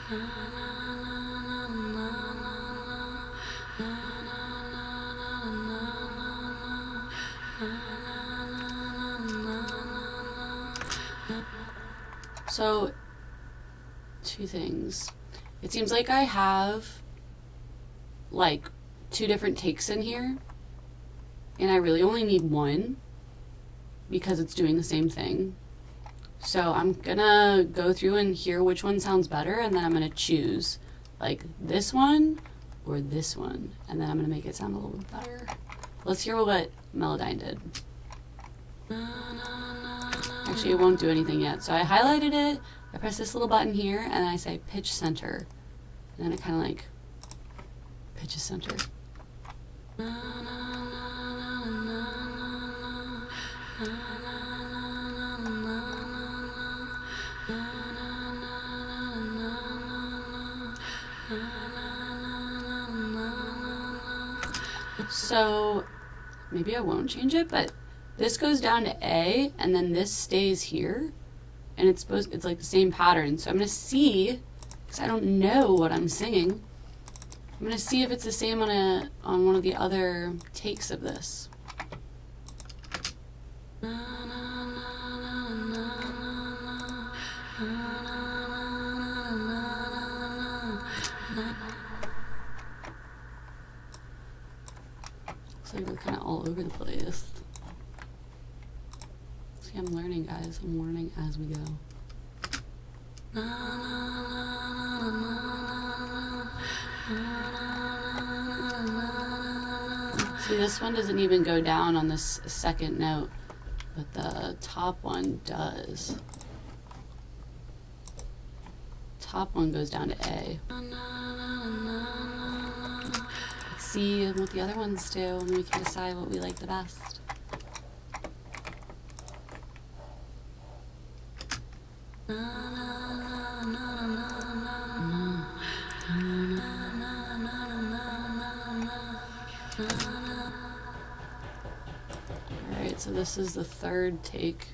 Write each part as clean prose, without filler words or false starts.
So, two things. It seems like I have like 2 different takes in here, and I really only need one because it's doing the same thing. So I'm gonna go through and hear which one sounds better, and then I'm gonna choose like this one or this one, and then I'm gonna make it sound a little bit better. Let's hear what Melodyne did. Actually, it won't do anything yet. So I highlighted it, I press this little button here, and then I say pitch center. And then it kind of like pitches center. So maybe I won't change it, but this goes down to A, and then this stays here, and it's like the same pattern. So I'm gonna see, because I don't know what I'm singing, I'm gonna see if it's the same on one of the other takes of this. Looks like we're kind of all over the place. See, I'm learning, guys. I'm learning as we go. See, this one doesn't even go down on this second note, but the top one does. Top one goes down to A. Let's see what the other ones do, and we can decide what we like the best. Alright, so this is the third take.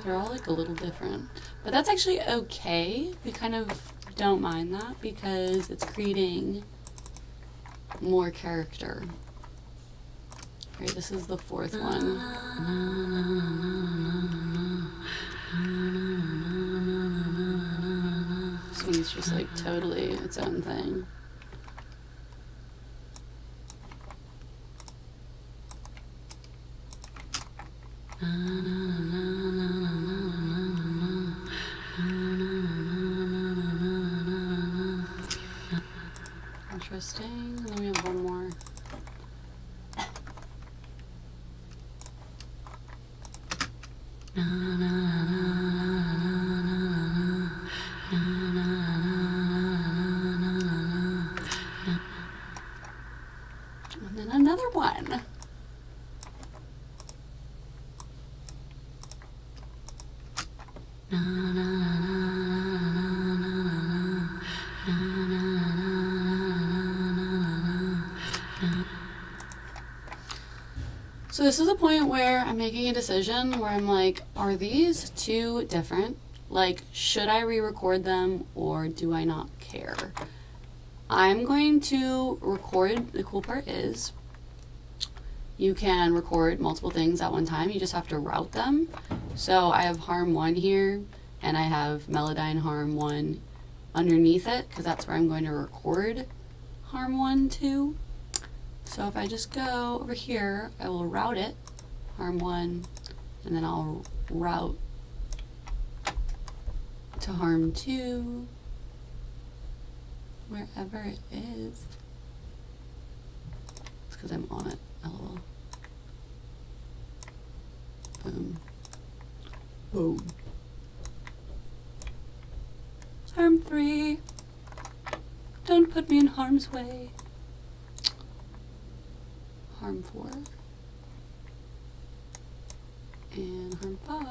They're all like a little different, but that's actually okay. We kind of don't mind that because it's creating more character. All right, this is the fourth one. This one's just like totally its own thing. Interesting. And then we have one more. And then another one. So this is a point where I'm making a decision where I'm like, are these two different? Like, should I re-record them or do I not care? I'm going to record. The cool part is you can record multiple things at one time. You just have to route them. So I have harm 1 here, and I have Melodyne harm 1 underneath it, because that's where I'm going to record harm 1 to. So if I just go over here, I will route it, harm 1, and then I'll route to harm 2, wherever it is. It's because I'm on it, lol. Boom. Boom. Harm 3. Don't put me in harm's way. Harm 4. And harm 5.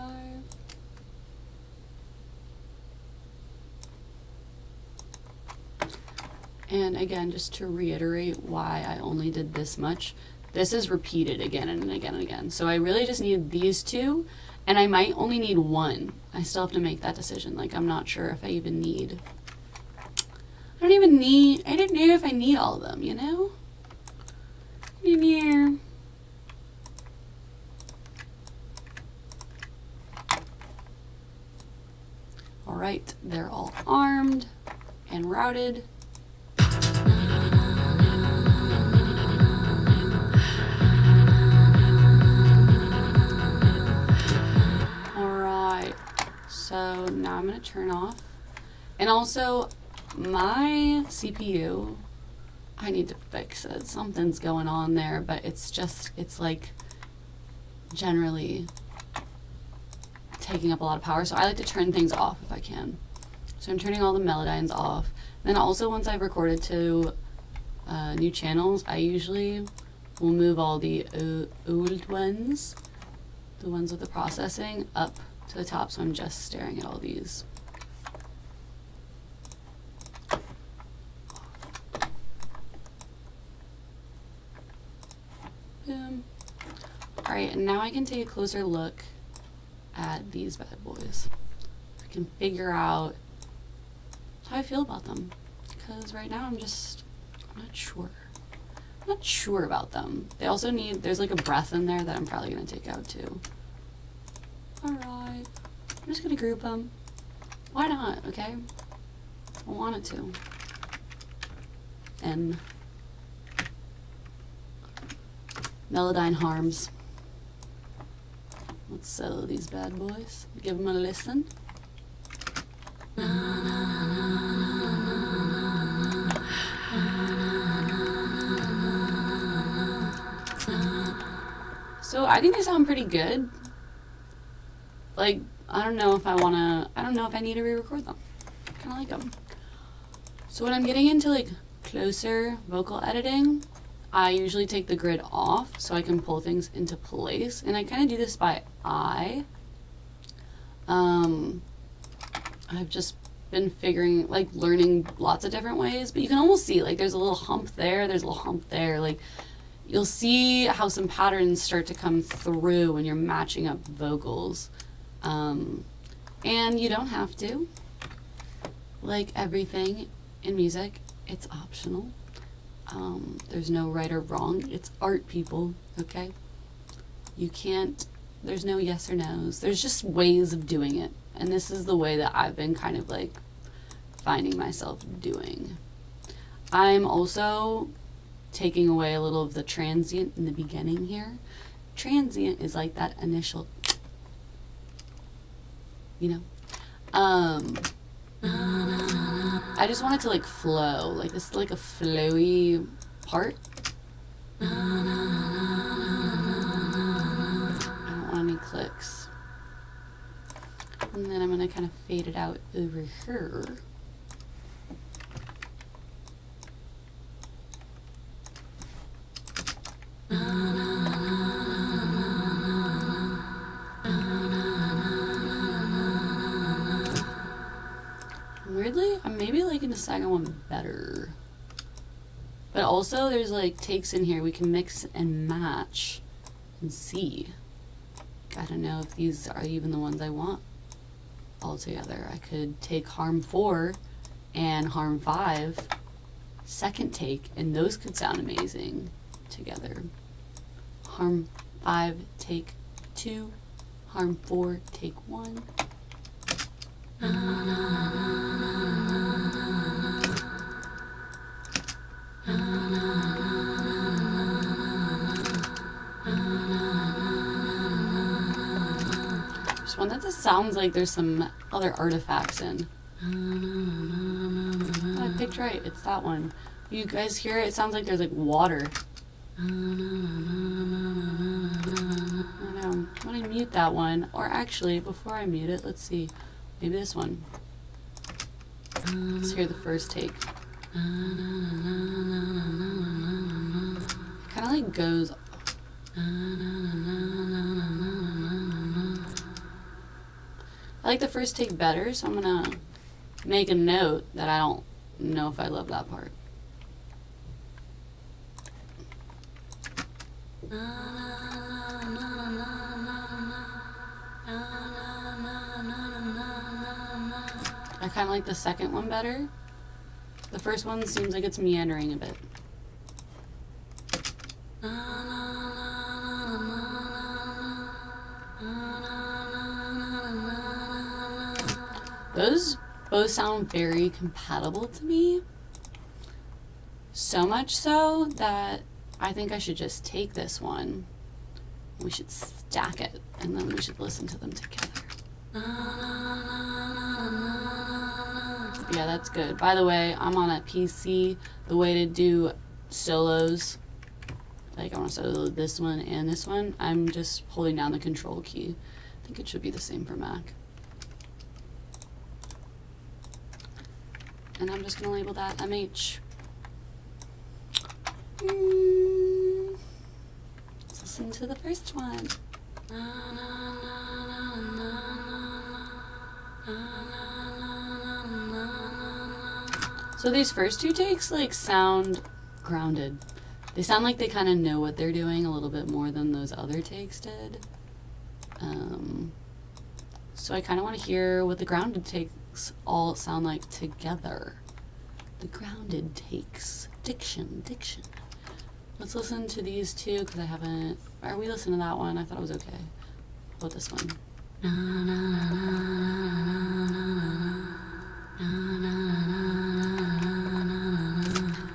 And again, just to reiterate why I only did this much, this is repeated again and again and again. So I really just need these two, and I might only need one. I still have to make that decision. Like, I'm not sure if I even need, I didn't know if I need all of them, you know? Yeah. All right, they're all armed and routed. So now I'm going to turn off. And also, my CPU, I need to fix it. Something's going on there, but it's like generally taking up a lot of power. So I like to turn things off if I can. So I'm turning all the Melodynes off. And then also, once I've recorded to new channels, I usually will move all the old ones, the ones with the processing, up to the top, so I'm just staring at all these. Boom. Alright, and now I can take a closer look at these bad boys. I can figure out how I feel about them. Because right now I'm not sure. I'm not sure about them. They also need, there's like a breath in there that I'm probably going to take out too. Alright, I'm just gonna group them. Why not, okay? I wanted to. And Melodyne harms. Let's solo these bad boys. Give them a listen. So I think they sound pretty good. Like, I don't know if I need to re-record them. I kind of like them. So when I'm getting into like closer vocal editing, I usually take the grid off so I can pull things into place. And I kind of do this by eye. I've just been learning lots of different ways, but you can almost see, like, there's a little hump there, there's a little hump there. Like, you'll see how some patterns start to come through when you're matching up vocals. And you don't have to. Like everything in music, it's optional. There's no right or wrong. It's art, people, okay? There's no yes or no's. There's just ways of doing it. And this is the way that I've been kind of like finding myself doing. I'm also taking away a little of the transient in the beginning here. Transient is like that initial, you know? I just want it to like flow. Like, this is like a flowy part. I don't want any clicks. And then I'm gonna kind of fade it out over here. Weirdly, I'm maybe liking the second one better. But also, there's like takes in here we can mix and match and see. Gotta know if these are even the ones I want altogether. I could take harm 4 and harm 5, second take, and those could sound amazing together. Harm 5, take 2, harm 4, take 1. Just one that just sounds like there's some other artifacts in. Oh, I picked right, it's that one. You guys hear it? It sounds like there's like water. I don't know. I want to mute that one. Or actually, before I mute it, let's see. Maybe this one. Let's hear the first take. It kind of like goes. I like the first take better, so I'm gonna make a note that I don't know if I love that part. I kind of like the second one better. The first one seems like it's meandering a bit. Those both sound very compatible to me. So much so that I think I should just take this one. We should stack it, and then we should listen to them together. Yeah, that's good. By the way, I'm on a PC. The way to do solos, like I want to solo this one and this one, I'm just holding down the control key. I think it should be the same for Mac. And I'm just going to label that MH. Let's listen to the first one. So these first two takes like sound grounded. They sound like they kind of know what they're doing a little bit more than those other takes did. So I kind of want to hear what the grounded takes all sound like together. The grounded takes. Diction. Let's listen to these two because I haven't. Are we listening to that one? I thought it was okay. How about this one?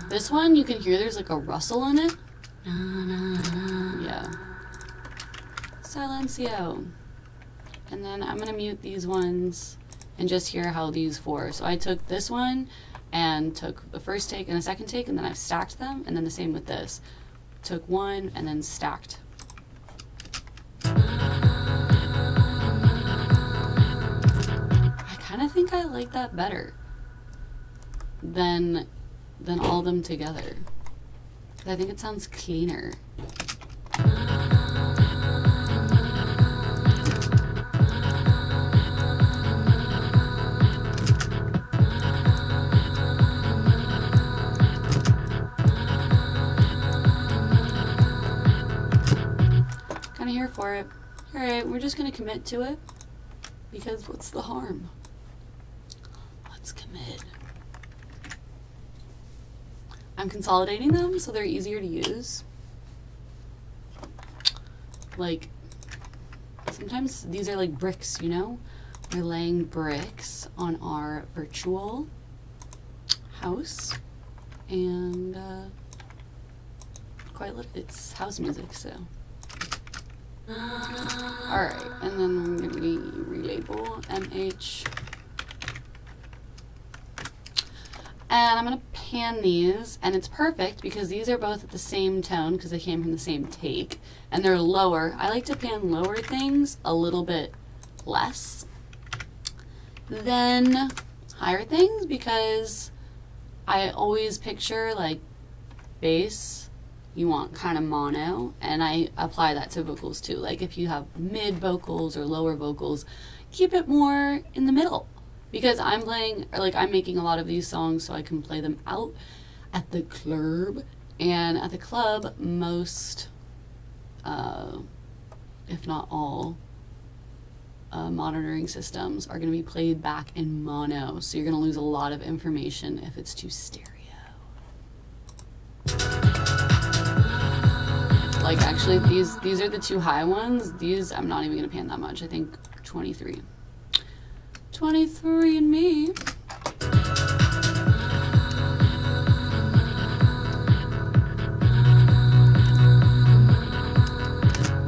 This one, you can hear there's like a rustle in it. Yeah. Silencio. And then I'm going to mute these ones and just hear how these four. So I took this one and took the first take and the second take, and then I've stacked them, and then the same with this. Took one and then stacked. I kind of think I like that better than all of them together. I think it sounds cleaner. Kind of here for it. Alright, we're just going to commit to it because what's the harm? Let's commit. I'm consolidating them so they're easier to use. Like, sometimes these are like bricks, you know? We're laying bricks on our virtual house, and quite it's house music, so. Alright, and then I'm going to relabel MH. And I'm going to pan these, and it's perfect because these are both at the same tone because they came from the same take, and they're lower. I like to pan lower things a little bit less than higher things because I always picture like bass, you want kind of mono, and I apply that to vocals too. Like if you have mid vocals or lower vocals, keep it more in the middle. Because I'm playing, or like I'm making a lot of these songs so I can play them out at the club. And at the club, most, if not all, monitoring systems are going to be played back in mono. So you're going to lose a lot of information if it's too stereo. Like actually, these are the two high ones. These, I'm not even going to pan that much. I think 23. 23 and me.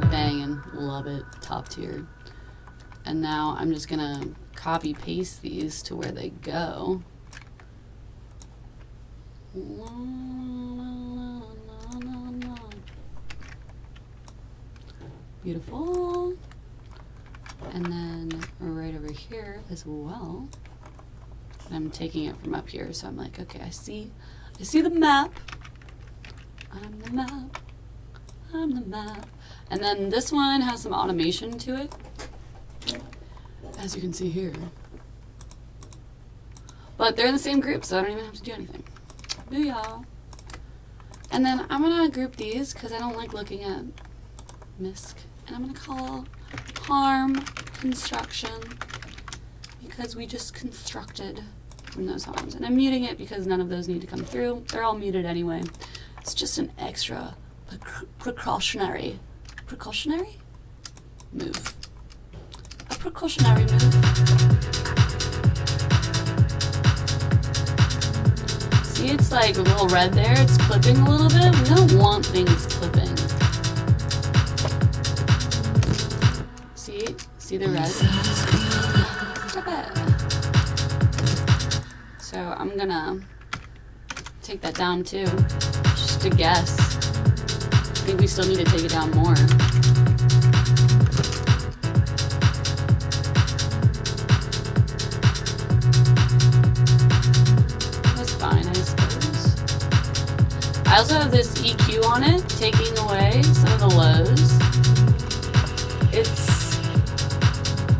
Banging, love it, top tier. And now I'm just gonna copy paste these to where they go. Beautiful. And then right over here as well. I'm taking it from up here, so I'm like, okay, I see the map. I'm the map. I'm the map. And then this one has some automation to it, as you can see here. But they're in the same group, so I don't even have to do anything. Booyah. And then I'm going to group these because I don't like looking at misc. And I'm going to call harm construction because we just constructed from those harms. And I'm muting it because none of those need to come through. They're all muted anyway. It's just an extra precautionary move. A precautionary move. See, it's like a little red there. It's clipping a little bit. We don't want things clipping. See the red? Stop it. So I'm gonna take that down too. Just a guess. I think we still need to take it down more. That's fine, I suppose. I also have this EQ on it, taking away some of the lows.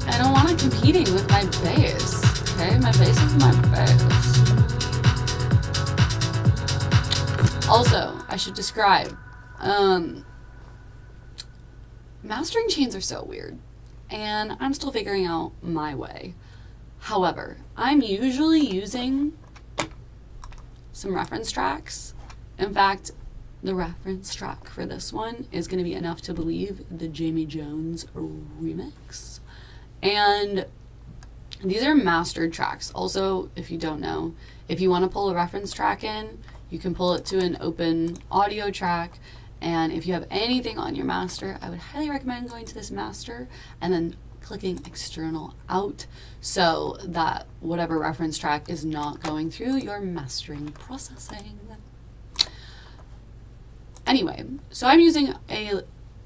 I don't want it competing with my bass. Okay, my bass is my bass. Also, I should describe, mastering chains are so weird, and I'm still figuring out my way. However, I'm usually using some reference tracks. In fact, the reference track for this one is going to be Enough to Believe, the Jamie Jones remix. And these are mastered tracks. Also, if you don't know, if you want to pull a reference track in, you can pull it to an open audio track. And if you have anything on your master, I would highly recommend going to this master and then clicking external out so that whatever reference track is not going through your mastering processing. Anyway, so I'm using a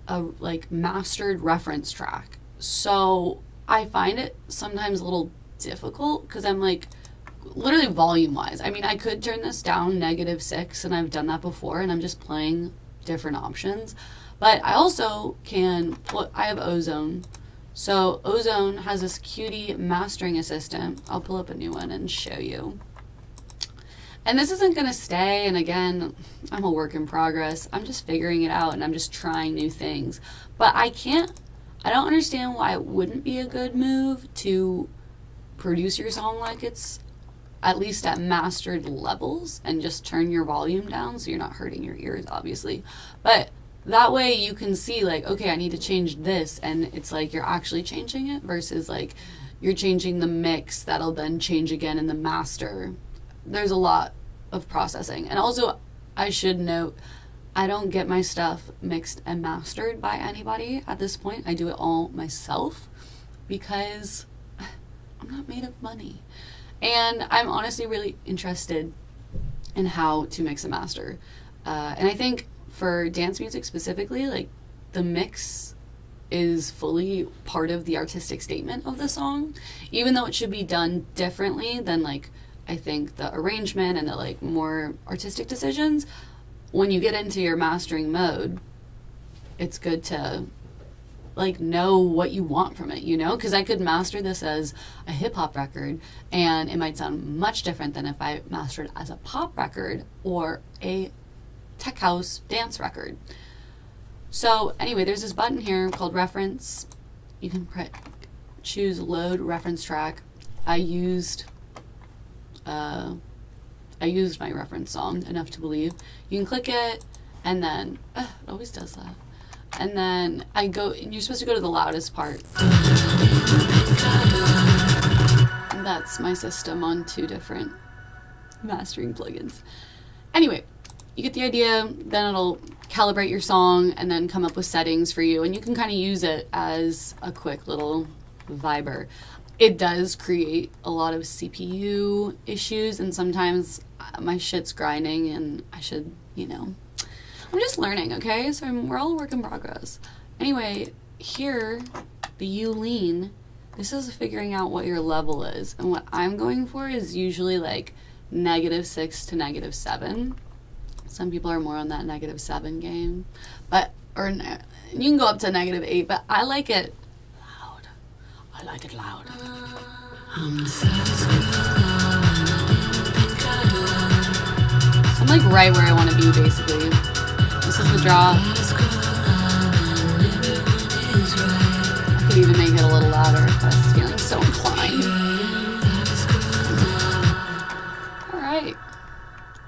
like mastered reference track. So I find it sometimes a little difficult because I'm like literally volume wise. I mean, I could turn this down -6 and I've done that before and I'm just playing different options. But I also can I have Ozone. So Ozone has this cutie mastering assistant. I'll pull up a new one and show you. And this isn't going to stay, and again, I'm a work in progress. I'm just figuring it out, and I'm just trying new things. But I don't understand why it wouldn't be a good move to produce your song like it's at least at mastered levels and just turn your volume down so you're not hurting your ears, obviously. But that way you can see, like, okay, I need to change this, and it's like you're actually changing it versus, like, you're changing the mix that'll then change again in the master. There's a lot of processing. And also, I should note, I don't get my stuff mixed and mastered by anybody at this point. I do it all myself because I'm not made of money. And I'm honestly really interested in how to mix and master. And I think for dance music specifically, like, the mix is fully part of the artistic statement of the song, even though it should be done differently than, like, I think the arrangement and the, like, more artistic decisions. When you get into your mastering mode, it's good to, like, know what you want from it, you know? Because I could master this as a hip-hop record, and it might sound much different than if I mastered it as a pop record or a tech house dance record. So anyway, there's this button here called reference. You can choose load reference track. I used my reference song, Enough to Believe. You can click it, and then, it always does that. And then and you're supposed to go to the loudest part. And that's my system on 2 different mastering plugins. Anyway, you get the idea, then it'll calibrate your song and then come up with settings for you, and you can kind of use it as a quick little viber. It does create a lot of CPU issues, and sometimes my shit's grinding, and I should, I'm just learning, okay? So we're all a work in progress. Anyway, here, the U lean, this is figuring out what your level is, and what I'm going for is usually like -6 to -7. Some people are more on that -7 game, or you can go up to -8, but I like it loud. I like it loud. Some like right where I want to be, basically. This is the drop. I could even make it a little louder if I was feeling so inclined. Alright.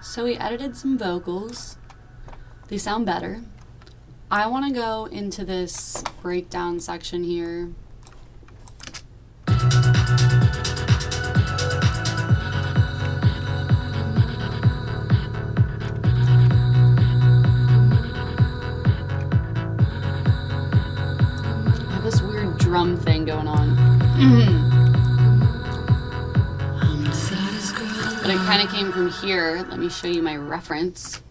So we edited some vocals. They sound better. I want to go into this breakdown section here. Drum thing going on. But it kind of came from here. Let me show you my reference.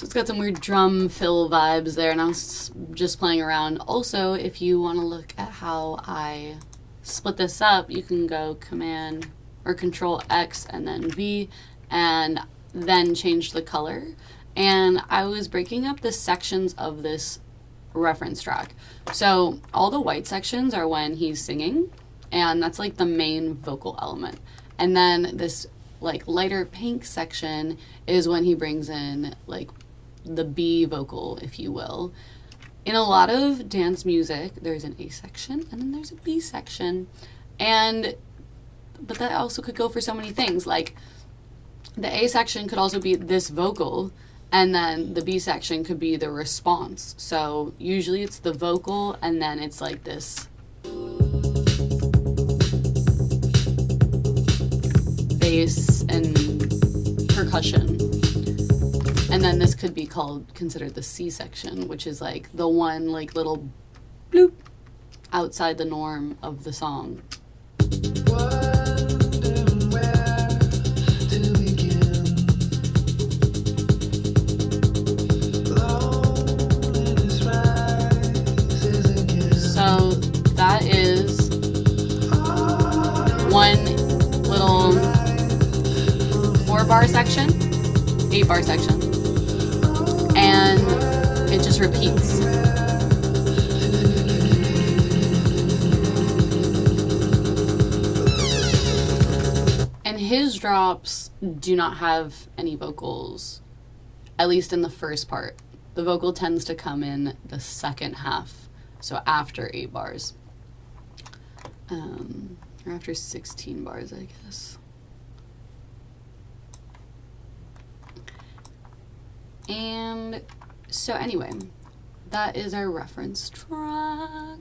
It's got some weird drum fill vibes there, and I was just playing around. Also, if you want to look at how I split this up, you can go Command or Control X and then V, and then change the color. And I was breaking up the sections of this reference track. So all the white sections are when he's singing, and that's like the main vocal element. And then this like lighter pink section is when he brings in like the B vocal, if you will. In a lot of dance music, there's an A section and then there's a B section. But that also could go for so many things. Like the A section could also be this vocal, and then the B section could be the response. So usually it's the vocal and then it's like this bass and percussion. And then this could be considered the C section, which is like the one like little bloop outside the norm of the song. So that is one little 4-bar section, 8-bar section. And it just repeats. And his drops do not have any vocals, at least in the first part. The vocal tends to come in the second half, so after 8 bars. Or after 16 bars, I guess. And so anyway, that is our reference track.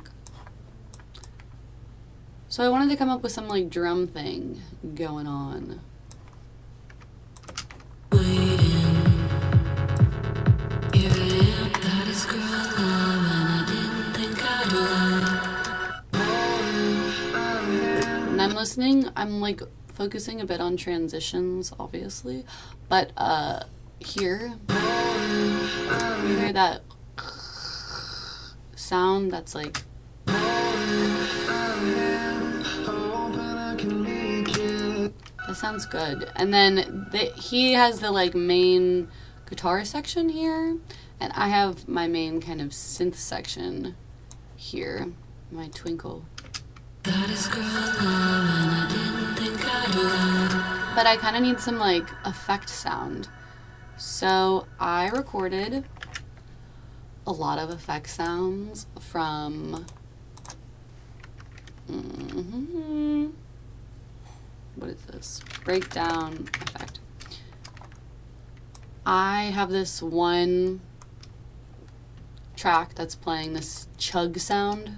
So I wanted to come up with some like drum thing going on. And I'm listening, I'm like focusing a bit on transitions, obviously, but here, you hear that sound that's like, that sounds good. And then he has the like main guitar section here, and I have my main kind of synth section here, my twinkle. But I kind of need some like effect sound. So I recorded a lot of effect sounds from what is this? Breakdown effect. I have this one track that's playing this chug sound.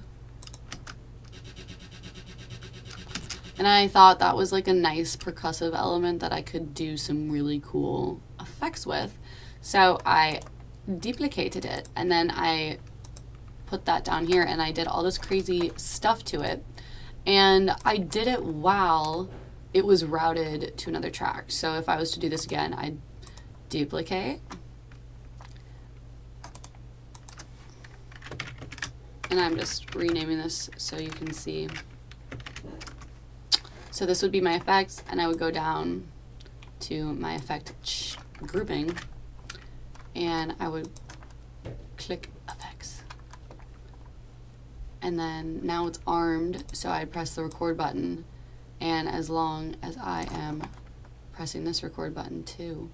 And I thought that was like a nice percussive element that I could do some really cool effects with. So I duplicated it, and then I put that down here, and I did all this crazy stuff to it. And I did it while it was routed to another track. So if I was to do this again, I'd duplicate. And I'm just renaming this so you can see. So this would be my effects, and I would go down to my effect grouping, and I would click effects. And then now it's armed, so I'd press the record button, and as long as I am pressing this record button too,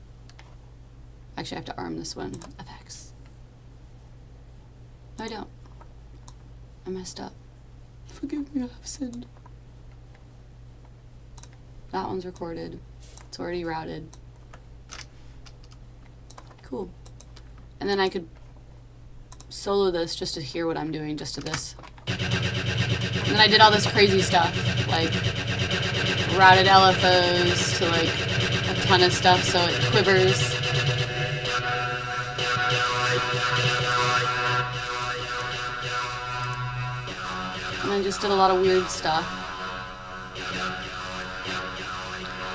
actually I have to arm this one, effects. No, I don't. I messed up. Forgive me, I have sinned. That one's recorded. It's already routed. Cool. And then I could solo this just to hear what I'm doing, just to this. And then I did all this crazy stuff, like routed LFOs to like a ton of stuff so it quivers. And I just did a lot of weird stuff.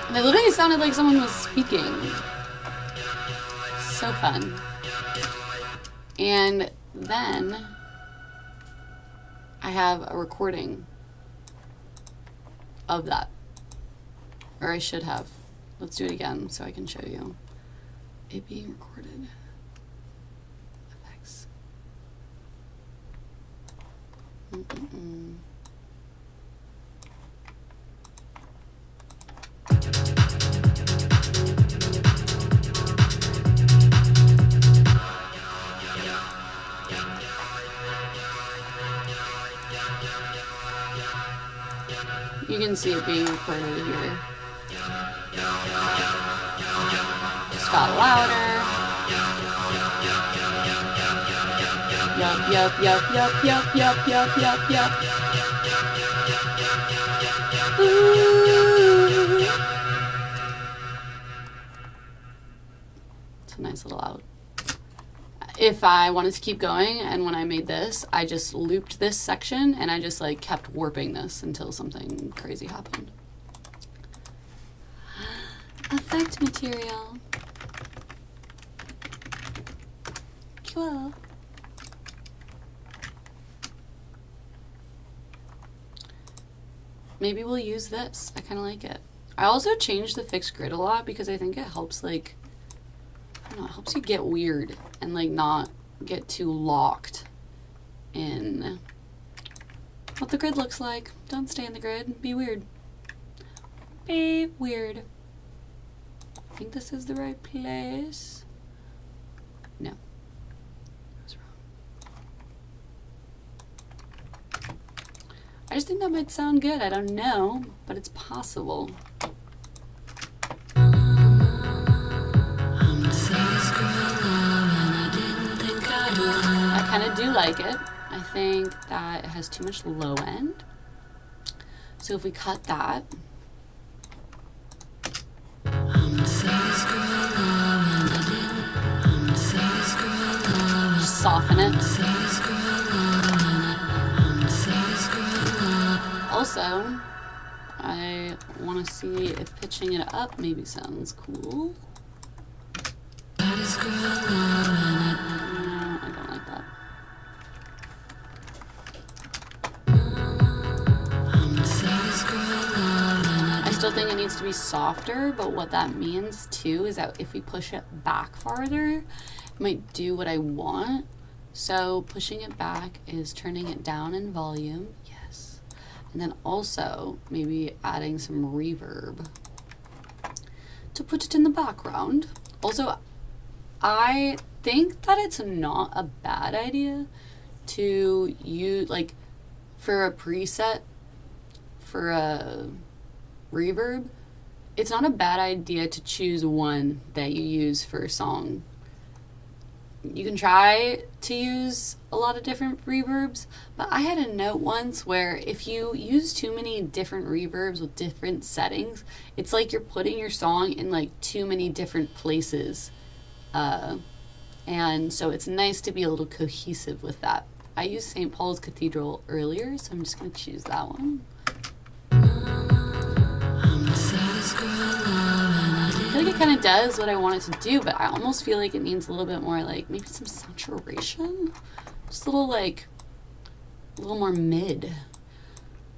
And it literally sounded like someone was speaking. So fun. And then I have a recording of that. Or I should have. Let's do it again so I can show you it being recorded. Effects. You can see it being recorded here. Just got louder. Yup, yup, yup, yup, yup, yup, yup, yup, yup. Ooh. It's a nice little out. If I wanted to keep going, and when I made this, I just looped this section and I just like kept warping this until something crazy happened. Effect material. Cool. Maybe we'll use this. I kind of like it. I also changed the fixed grid a lot because I think it helps like, I don't know, it helps you get weird and like not get too locked in what the grid looks like. Don't stay in the grid. Be weird. Be weird. I think this is the right place. No. I was wrong. I just think that might sound good. I don't know, but it's possible. I kind of do like it. I think that it has too much low end. So if we cut that, just soften it. Also, I want to see if pitching it up maybe sounds cool. No, I don't like that. I still think it needs to be softer, but what that means too is that if we push it back farther, it might do what I want. So pushing it back is turning it down in volume, yes. And then also maybe adding some reverb to put it in the background. Also, I think that it's not a bad idea to use, like, for a preset, for a reverb, it's not a bad idea to choose one that you use for a song. You can try to use a lot of different reverbs, but I had a note once where if you use too many different reverbs with different settings, it's like you're putting your song in like too many different places. And so it's nice to be a little cohesive with that. I used St. Paul's Cathedral earlier, so I'm just going to choose that one. I feel like it kind of does what I want it to do, but I almost feel like it needs a little bit more, like, maybe some saturation? Just a little, like, a little more mid.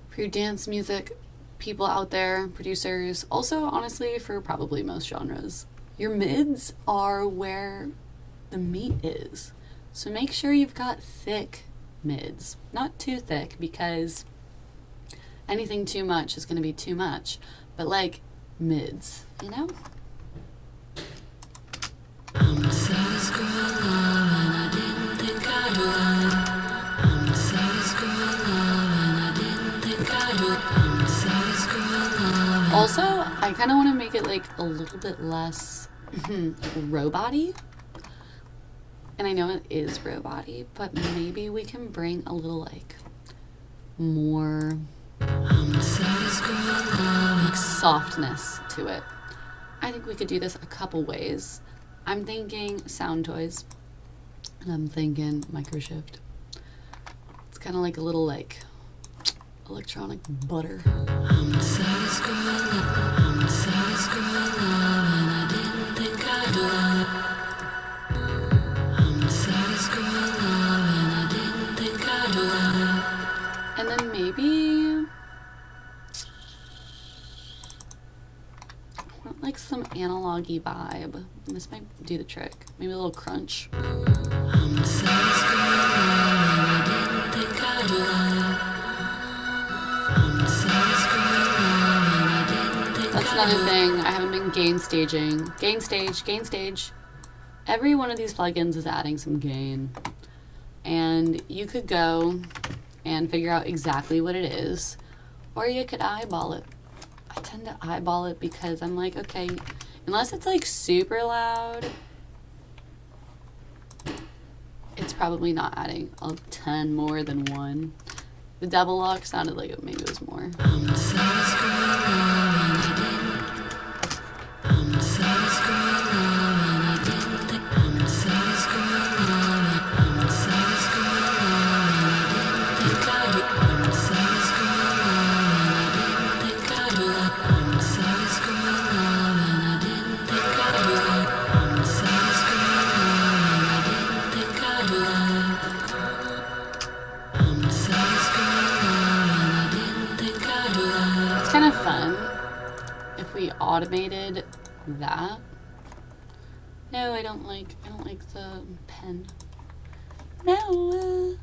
For your dance music, people out there, producers, also honestly for probably most genres, your mids are where the meat is. So make sure you've got thick mids. Not too thick, because anything too much is going to be too much. But like mids, you know? I'm the saddest girl alive, and I didn't think I'd lie. I'm the saddest girl alive, and I didn't think I'd lie. I'm the saddest girl alive. Also, I kind of want to make it like a little bit less robot-y. And I know it is robot-y, but maybe we can bring a little like more like softness to it. I think we could do this a couple ways. I'm thinking sound toys, and I'm thinking microshift. It's kind of like a little like electronic butter. I'm the saddest girl alive. I'm the saddest girl alive, and I didn't think I'd lie. I'm the saddest girl alive, and I didn't think I'd lie. And then maybe I want like some analog-y vibe. This might do the trick. Maybe a little crunch. I'm the saddest girl alive, and I didn't think I'd lie. I'm the saddest girl alive, and I didn't think I'd lie. That's another thing. I haven't been gain staging. Gain stage. Every one of these plugins is adding some gain. And you could go and figure out exactly what it is, or you could eyeball it. I tend to eyeball it because I'm like, okay, unless it's like super loud, it's probably not adding a ton more than one. The double lock sounded like maybe it was more. I'm the saddest girl alive, and I didn't. I'm the saddest girl alive, and I didn't think. I'm the saddest girl alive. I'm the saddest girl alive, and I didn't think I'd lie. I'm the saddest girl alive, and I didn't think I'd lie. I'm the saddest girl alive, and I didn't think I'd lie. I'm the saddest girl alive, and I didn't think I'd lie. I'm the saddest girl alive, and I didn't think I'd lie. It's kind of fun if we automated that. No, I don't like the pen. No.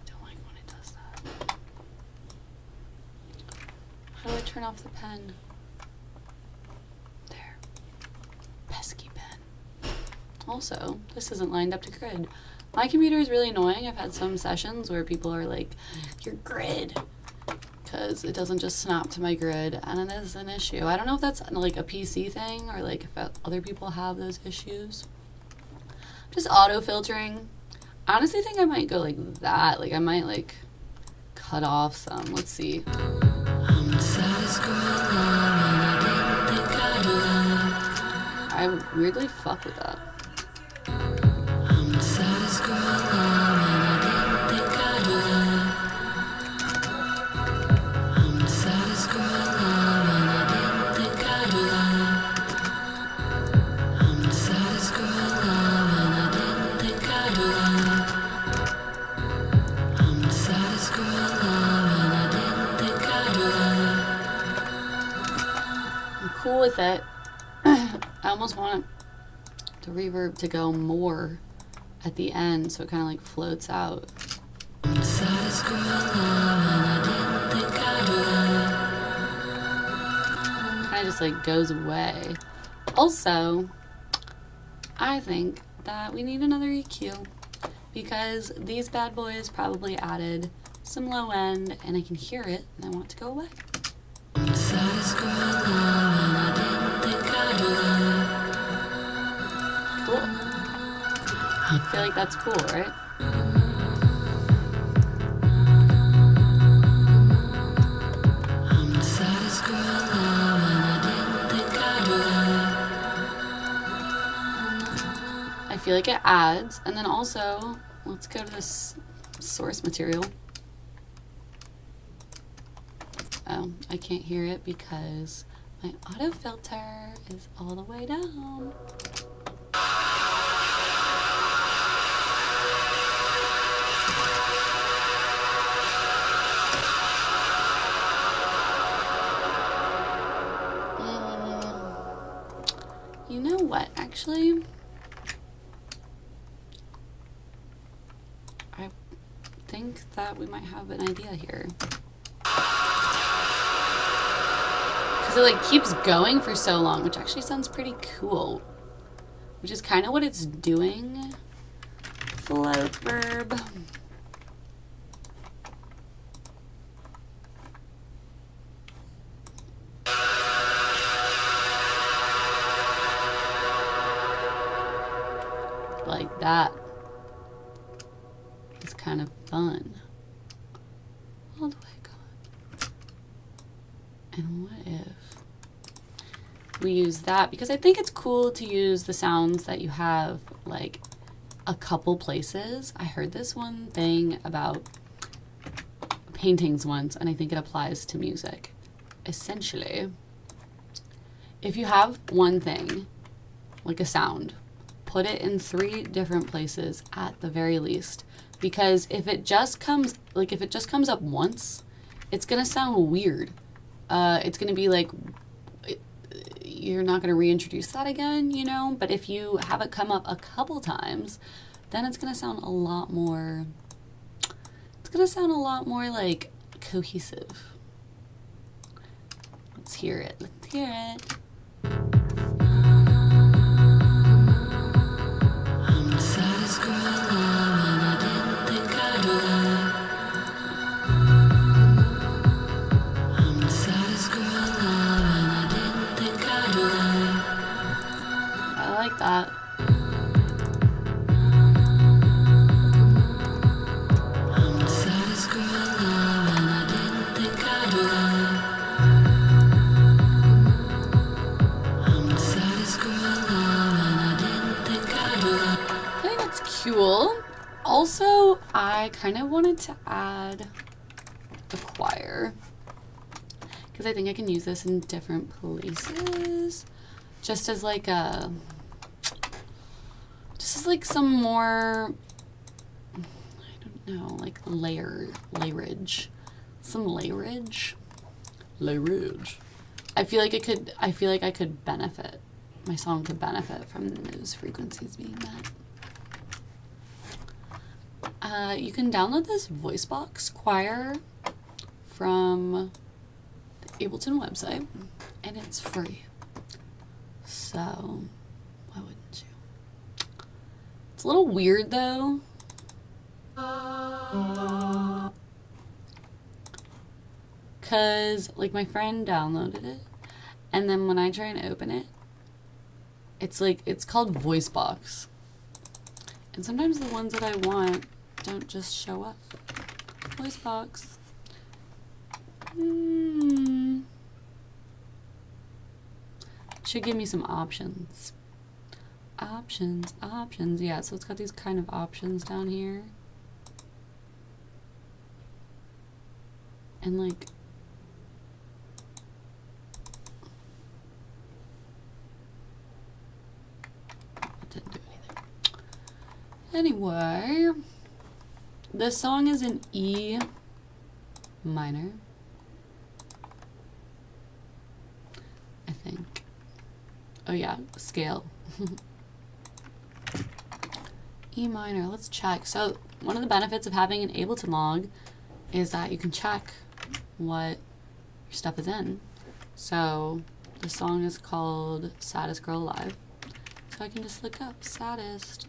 Don't like when it does that. How do I turn off the pen? There. Pesky pen. Also, this isn't lined up to grid. My computer is really annoying. I've had some sessions where people are like, your grid, because it doesn't just snap to my grid, and it is an issue. I don't know if that's like a PC thing or like if other people have those issues. Just auto filtering. I honestly think I might go like that. Like I might like cut off some. Let's see. I'm the saddest girl alive, and I didn't think I'd lie. I weirdly fuck with that. I'm the saddest girl alive, and I didn't think I'd lie. I'm the saddest girl alive, and I didn't think I'd lie. I'm the saddest girl alive, and I didn't think I'd lie. I'm the saddest girl alive, and I didn't think I'd lie. I'm cool with it. I almost want the reverb to go more at the end, so it kind of like floats out. I'm the saddest girl alive, and I didn't think I'd lie. Kind of just like goes away. Also, I think that we need another EQ because these bad boys probably added some low end, and I can hear it, and I want it to go away. I'm the saddest girl alive, and I didn't think I'd lie. Cool. I feel like that's cool, right? I'm the saddest girl alive, and I didn't think I'd lie. I feel like it adds, and then also, let's go to this source material. Oh, I can't hear it because my auto filter is all the way down. Actually, I think that we might have an idea here. Because it like keeps going for so long, which actually sounds pretty cool. Which is kind of what it's doing. Float verb. Like that. It's kind of fun. All the way gone. And what if we use that? Because I think it's cool to use the sounds that you have like a couple places. I heard this one thing about paintings once, and I think it applies to music. Essentially, if you have one thing, like a sound, put it in 3 different places at the very least. Because if it just comes up once, it's gonna sound weird. It's gonna be like, you're not gonna reintroduce that again, you know? But if you have it come up a couple times, then it's gonna sound a lot more like cohesive. Let's hear it. Let's hear it. I'm the saddest girl alive, and I didn't think I'd lie. I'm the saddest girl alive, and I didn't think I'd lie. I like that. I'm the saddest girl alive, and I didn't think I'd lie. I'm the saddest girl alive, and I didn't think I'd lie. I think that's cool. Also, I kind of wanted to add a choir because I think I can use this in different places, just as like some more, I don't know, like layerage, some layerage. I feel like I could benefit. My song could benefit from those frequencies being met. You can download this voice box choir from the Ableton website, and it's free. So, why wouldn't you? It's a little weird though. Cause like my friend downloaded it, and then when I try and open it, it's called voice box. And sometimes the ones that I want don't just show up. Voice box. Should give me some options. Options. Yeah, so it's got these kind of options down here. And like, it didn't do anything. Anyway, this song is in E minor, I think. Oh yeah, scale. E minor, let's check. So one of the benefits of having an Ableton log is that you can check what your stuff is in. So the song is called Saddest Girl Alive. So I can just look up Saddest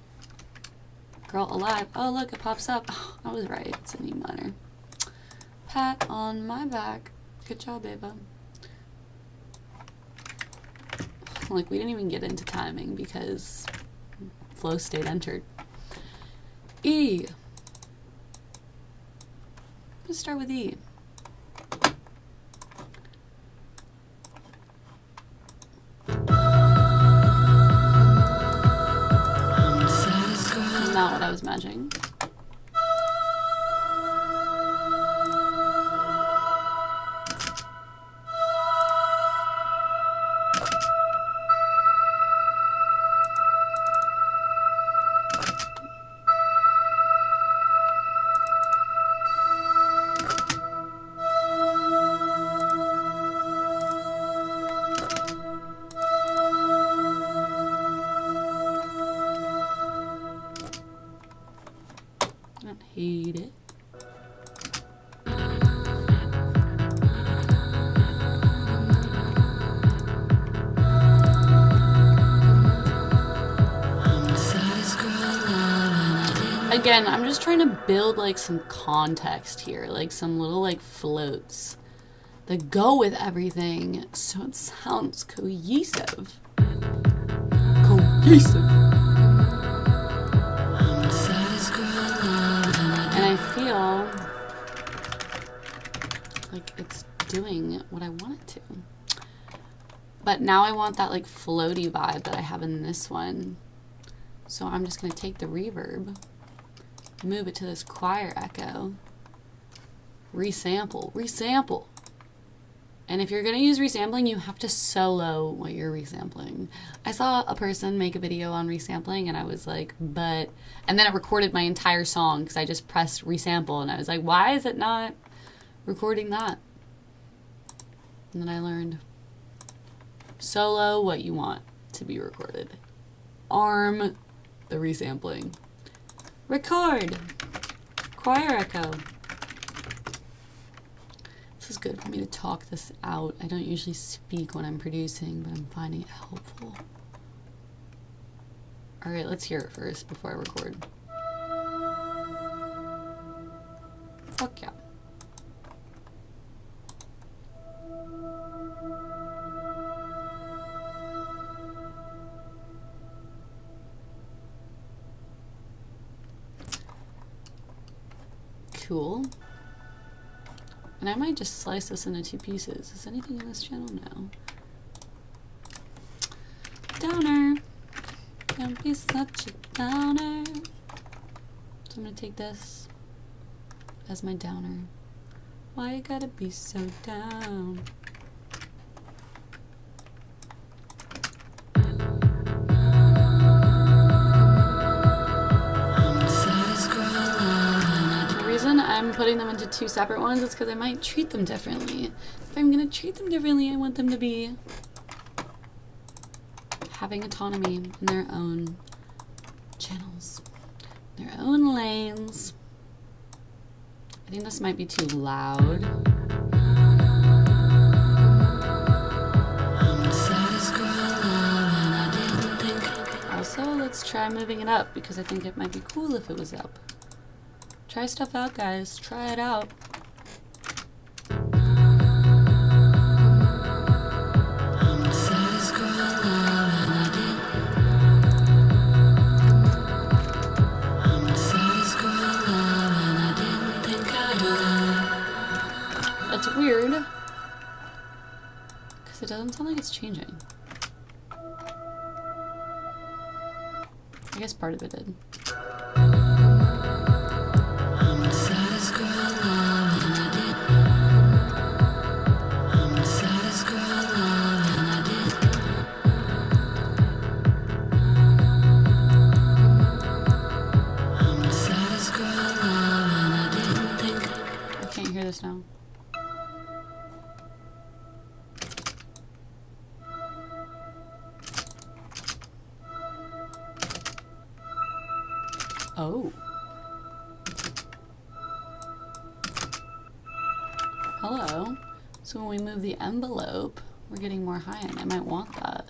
Girl Alive. Oh look, it pops up. Oh, I was right, it's in E minor. Pat on my back. Good job, Ava. Like, we didn't even get into timing because flow state entered. E. Let's start with E. Not what I was imagining. again, I'm just trying to build like some context here, like some little like floats that go with everything so it sounds cohesive. Cohesive. And I feel like it's doing what I want it to. But now I want that like floaty vibe that I have in this one. So I'm just going to take the reverb, move it to this choir echo, resample. And if you're going to use resampling, you have to solo what you're resampling. I saw a person make a video on resampling and I was like, but, and then it recorded my entire song because I just pressed resample and I was like, why is it not recording that? And then I learned, solo what you want to be recorded. Arm the resampling. Record. Choir echo. This is good for me to talk this out. I don't usually speak when I'm producing, but I'm finding it helpful. All right, let's hear it first before I record. Fuck yeah. Cool. And I might just slice this into 2 pieces. Is anything in this channel? No. Downer. Don't be such a downer. So I'm going to take this as my downer. Why you gotta be so down? I'm putting them into 2 separate ones is because I might treat them differently. If I'm going to treat them differently, I want them to be having autonomy in their own channels, their own lanes. I think this might be too loud. Also, let's try moving it up because I think it might be cool if it was up. Try stuff out, guys. Try it out. That's weird. Because it doesn't sound like it's changing. I guess part of it did. Now. Oh. Hello. So when we move the envelope, we're getting more high end. I might want that.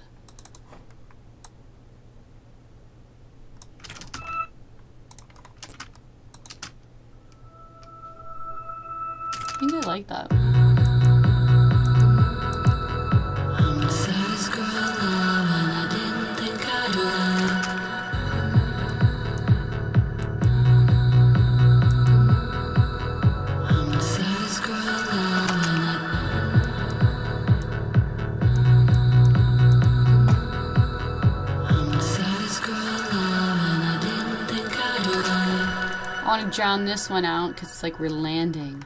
I think I like that. I want to drown this one out because it's like we're landing.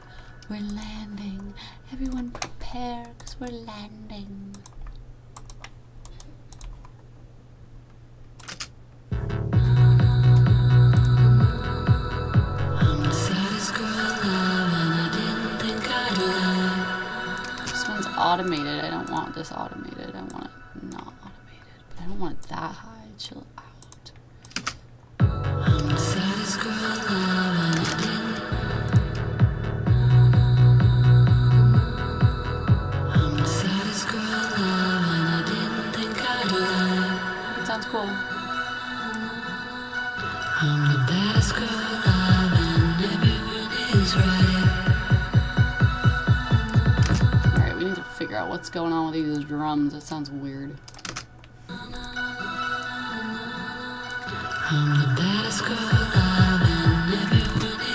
We're landing. Everyone prepare because we're landing. This one's automated. I don't want this automated. I want it not automated. But I don't want it that high. Chill out. Cool. I'm the baddest girl Alright, we need to figure out what's going on with these drums. That sounds weird. I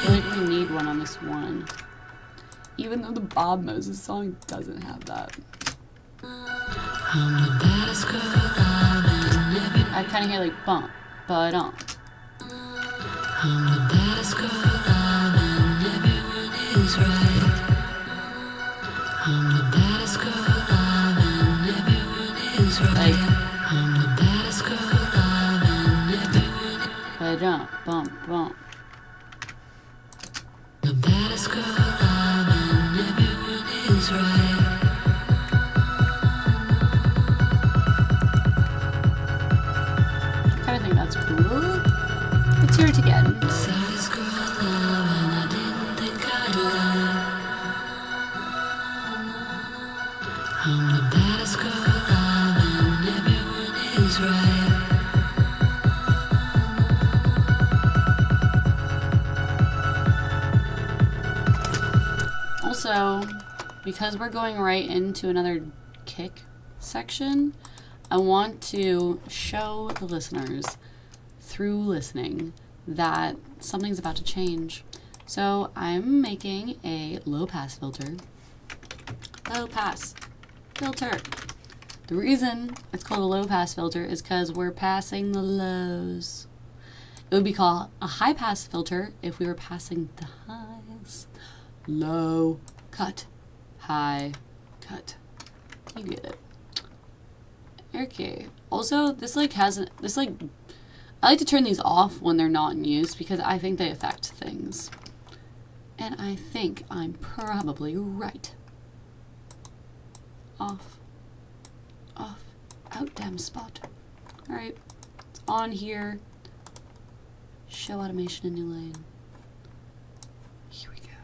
feel like we need one on this one. Even though the Bob Moses song doesn't have that. I kind of hear like bump, ba-dum. Like, ba-dum, bump, bump. The baddest girl alive and everyone is right. I kind of think that's cool. Let's hear it again. Saddest girl alive and I didn't think I'd lie. I'm the baddest girl alive and everyone is right. Also, because we're going right into another kick section, I want to show the listeners, through listening, that something's about to change. So I'm making a low pass filter. Low pass filter. The reason it's called a low pass filter is because we're passing the lows. It would be called a high pass filter if we were passing the highs. Low, cut, high, cut. You get it. Okay. Also, this like has this like, I like to turn these off when they're not in use because I think they affect things. And I think I'm probably right. Off, off, out damn spot. Alright, it's on here. Show automation in new lane. Here we go.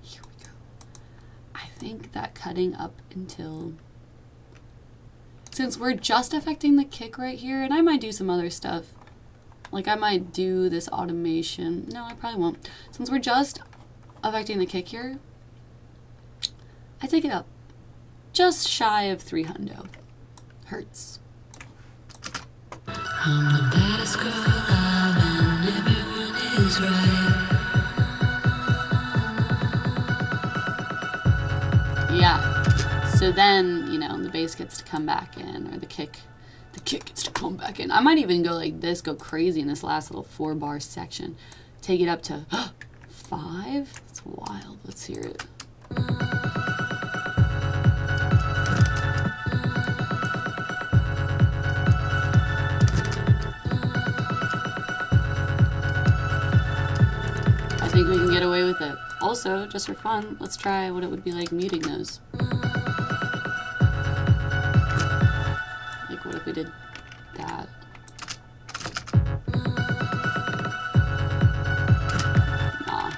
Here we go. I think that cutting up until, since we're just affecting the kick right here, and I might do some other stuff. Like I might do this automation. No, I probably won't. Since we're just affecting the kick here, I take it up just shy of 300 hertz. I'm the baddest girl alive and everyone is right. Yeah. So then, you know, the bass gets to come back in, or the kick gets to come back in. I might even go like this, go crazy in this last little 4-bar section. Take it up to 5? That's wild. Let's hear it. I think we can get away with it. Also, just for fun, let's try what it would be like muting those. Like, what if we did that? Nah.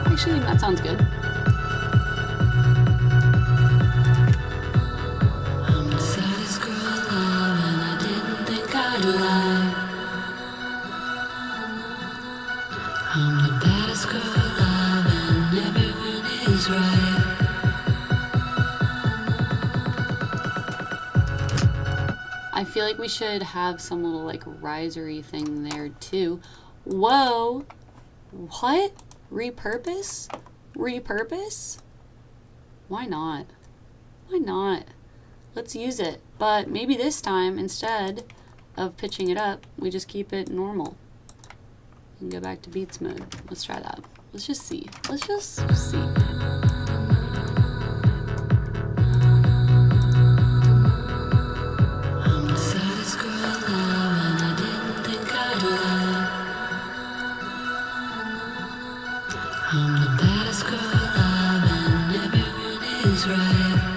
Actually, I think that sounds good. I'm the baddest girl alive and everyone is right. I feel like we should have some little like risery thing there too. Whoa! What? Repurpose? Repurpose? Why not? Why not? Let's use it. But maybe this time, instead of pitching it up, we just keep it normal. And go back to beats mode. Let's try that. Let's just see. Let's just see. I'm the saddest girl alive and I didn't think I'd lie. I'm the baddest girl alive and everyone is right.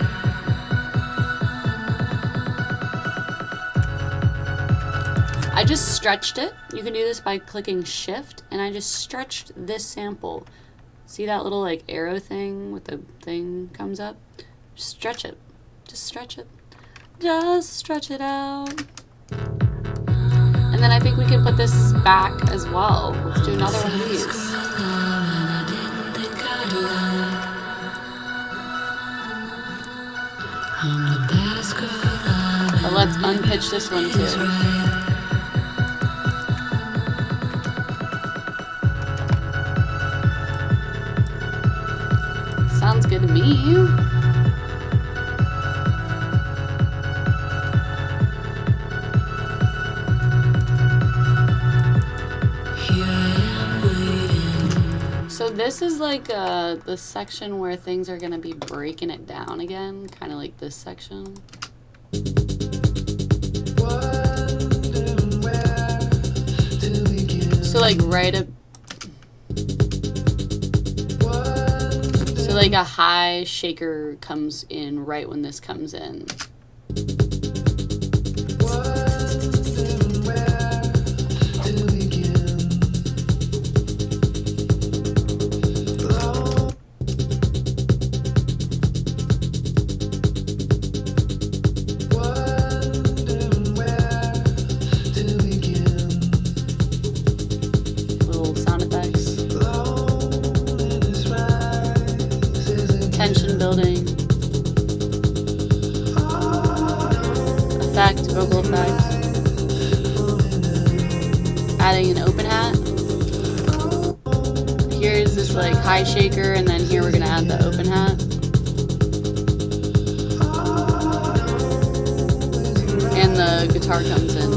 I just stretched it. You can do this by clicking shift, and I just stretched this sample See that little like arrow thing with the thing comes up? Just stretch it. Just stretch it. Just stretch it out. And then I think we can put this back as well. Let's do another one of these. But let's unpitch this one too. Sounds good to me. So this is like the section where things are gonna be breaking it down again, kind of like this section. So like so like a high shaker comes in right when this comes in. Tension building, effect, vocal effect, adding an open hat. Here's this like high shaker, and then here we're gonna add the open hat. And the guitar comes in.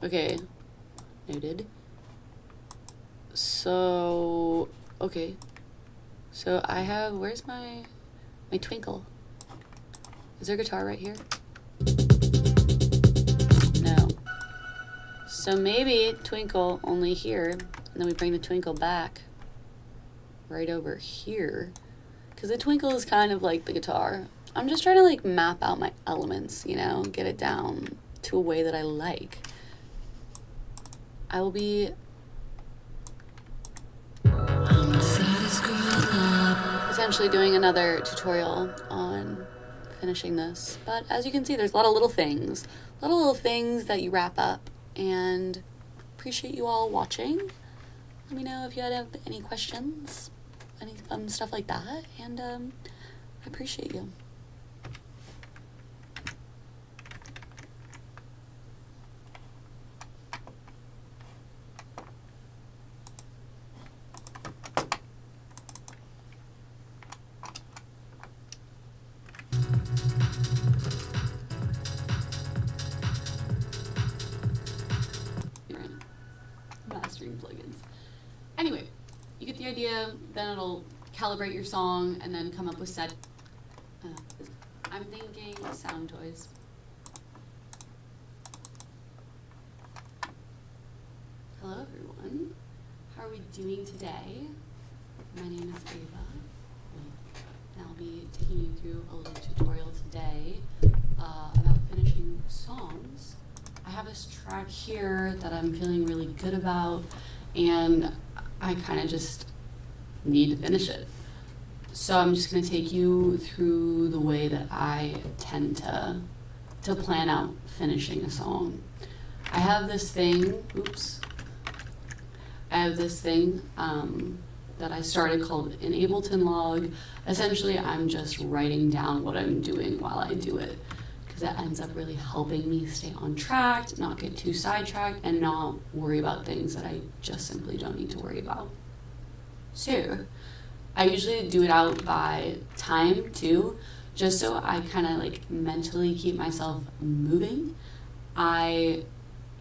Okay, noted. So, okay. So I have, where's my twinkle? Is there a guitar right here? No. So maybe twinkle only here, and then we bring the twinkle back right over here. Because the twinkle is kind of like the guitar. I'm just trying to like map out my elements, you know, get it down to a way that I like. I will be potentially doing another tutorial on finishing this, but as you can see, there's a lot of little things that you wrap up, and appreciate you all watching. Let me know if you have any questions, any fun stuff like that, and I appreciate you. Mastering plugins. Anyway, you get the idea, then it'll calibrate your song and then come up with set. I'm thinking sound toys. Hello everyone. How are we doing today? My name is Ava, and I'll be taking you through a little tutorial today about finishing songs. I have this track here that I'm feeling really good about, and I kind of just need to finish it. So I'm just going to take you through the way that I tend to plan out finishing a song. I have this thing, that I started called an Ableton log. Essentially, I'm just writing down what I'm doing while I do it, because that ends up really helping me stay on track, not get too sidetracked, and not worry about things that I just simply don't need to worry about. So, I usually do it out by time too, just so I kind of like mentally keep myself moving. I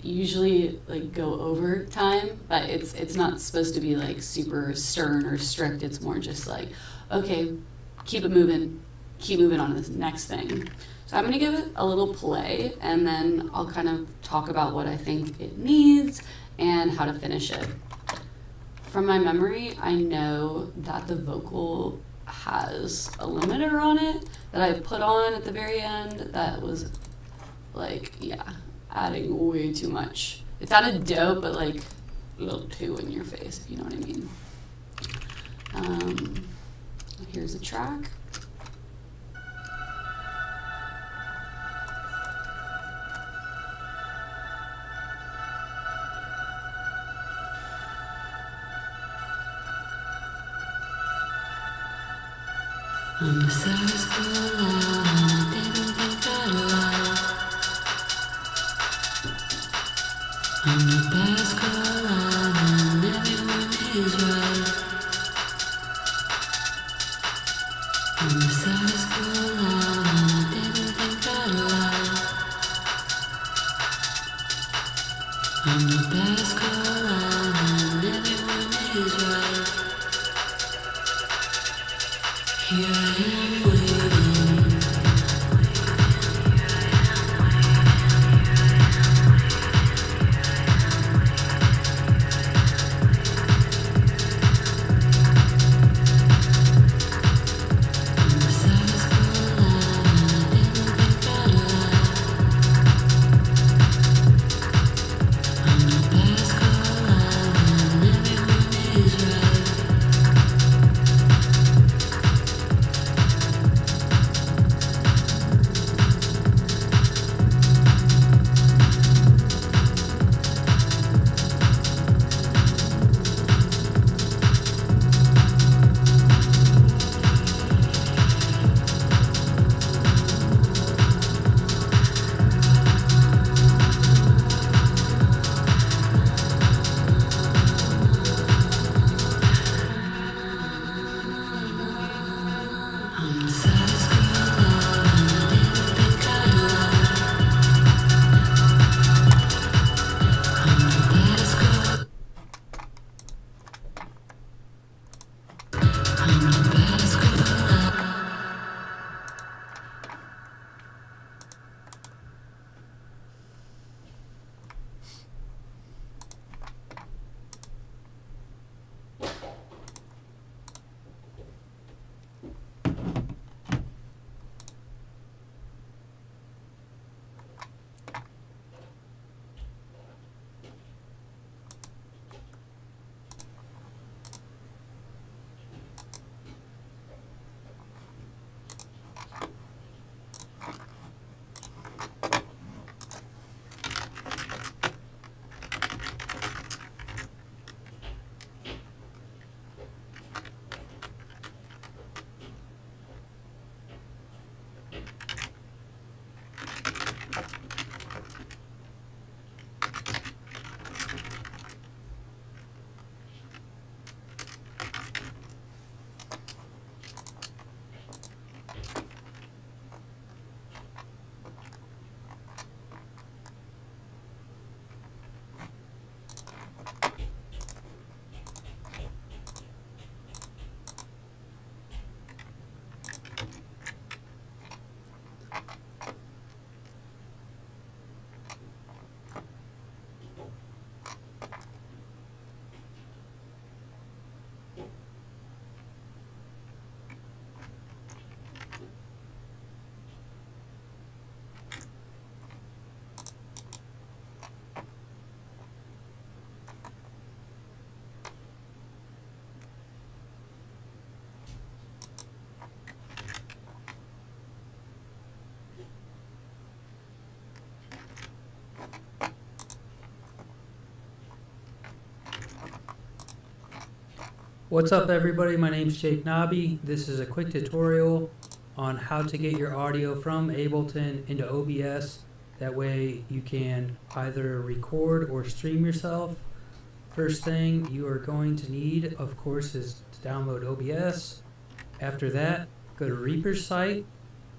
usually like go over time, but it's not supposed to be like super stern or strict. It's more just like, okay, keep it moving, keep moving on to this next thing. So I'm gonna give it a little play, and then I'll kind of talk about what I think it needs and how to finish it. From my memory, I know that the vocal has a limiter on it that I put on at the very end that was like, yeah, adding way too much. It sounded dope, but like a little too in your face, if you know what I mean. Here's a track. I'm the saddest girl alive, and I didn't think I'd lie. I'm the baddest girl alive, and everyone is right. I'm the saddest girl alive, and I didn't think I'd lie. I'm the baddest girl alive, and everyone is right. Here I am waiting. I'm the saddest girl alive, and I didn't think I'd lie. I'm the baddest girl alive, and everyone is right. I'm the saddest girl alive, and I didn't think I'd lie. I'm the baddest girl. I'm the baddest girl alive. What's up everybody, my name's Jake Nobby. This is a quick tutorial on how to get your audio from Ableton into OBS. That way you can either record or stream yourself. First thing you are going to need, of course, is to download OBS. After that, go to Reaper's site,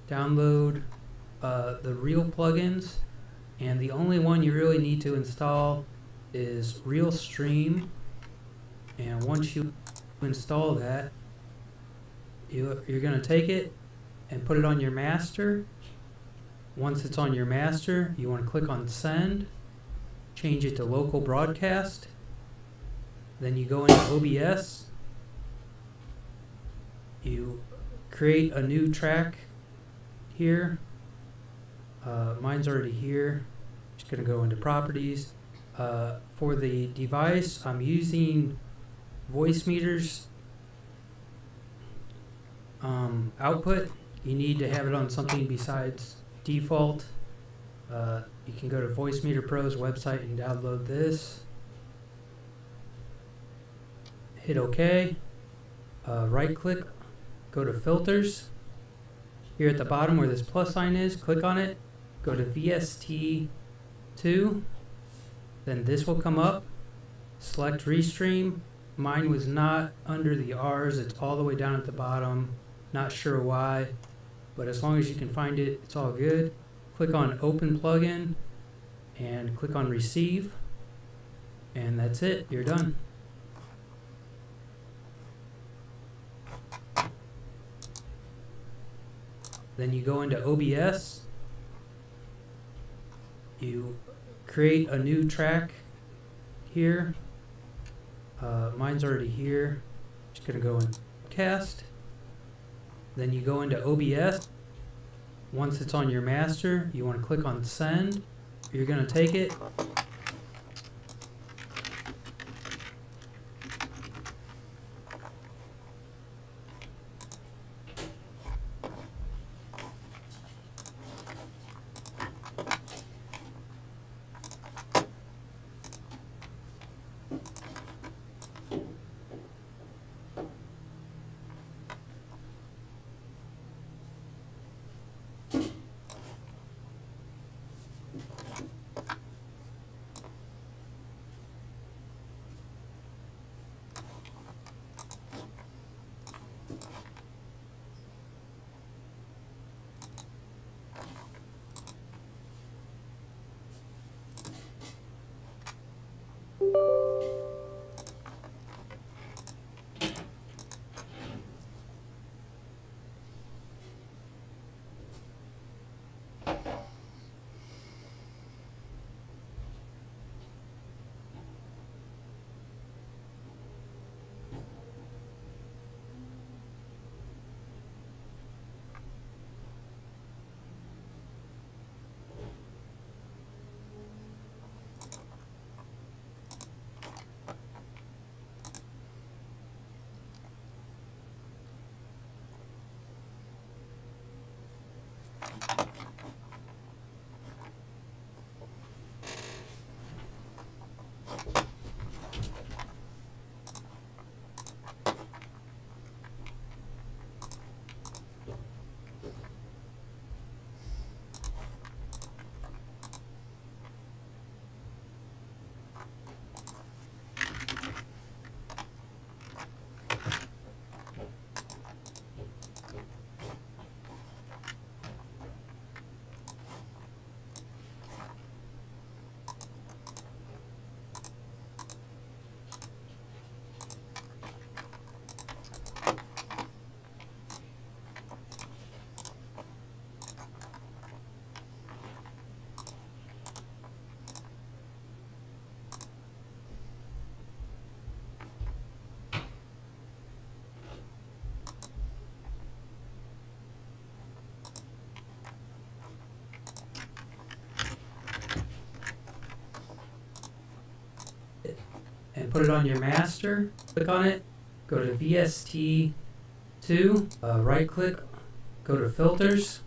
download the Real plugins, and the only one you really need to install is Real Stream. And once you install that, you're going to take it and put it on your master. Once it's on your master, you want to click on send, change it to local broadcast, then you go into OBS, you create a new track here. Mine's already here. Just going to go into properties. For the device, I'm using Voice Meters output, you need to have it on something besides default. You can go to Voicemeeter Pro's website and download this. Hit OK. Right click, go to Filters. Here at the bottom where this plus sign is, click on it. Go to VST2. Then this will come up. Select Restream. Mine was not under the R's, it's all the way down at the bottom. Not sure why, but as long as you can find it, it's all good. Click on Open Plugin and click on Receive. And that's it, you're done. Then you go into OBS. You create a new track here. Mine's already here. Just gonna go in Cast. Then you go into OBS. Once it's on your master, you want to click on Send. You're gonna take it. And put it on your master, click on it, go to VST2, right click, go to Filters.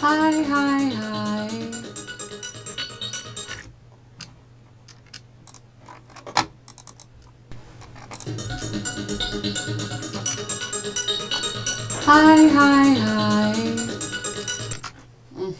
Hi, hi, hi. Hi, hi, hi. Mm.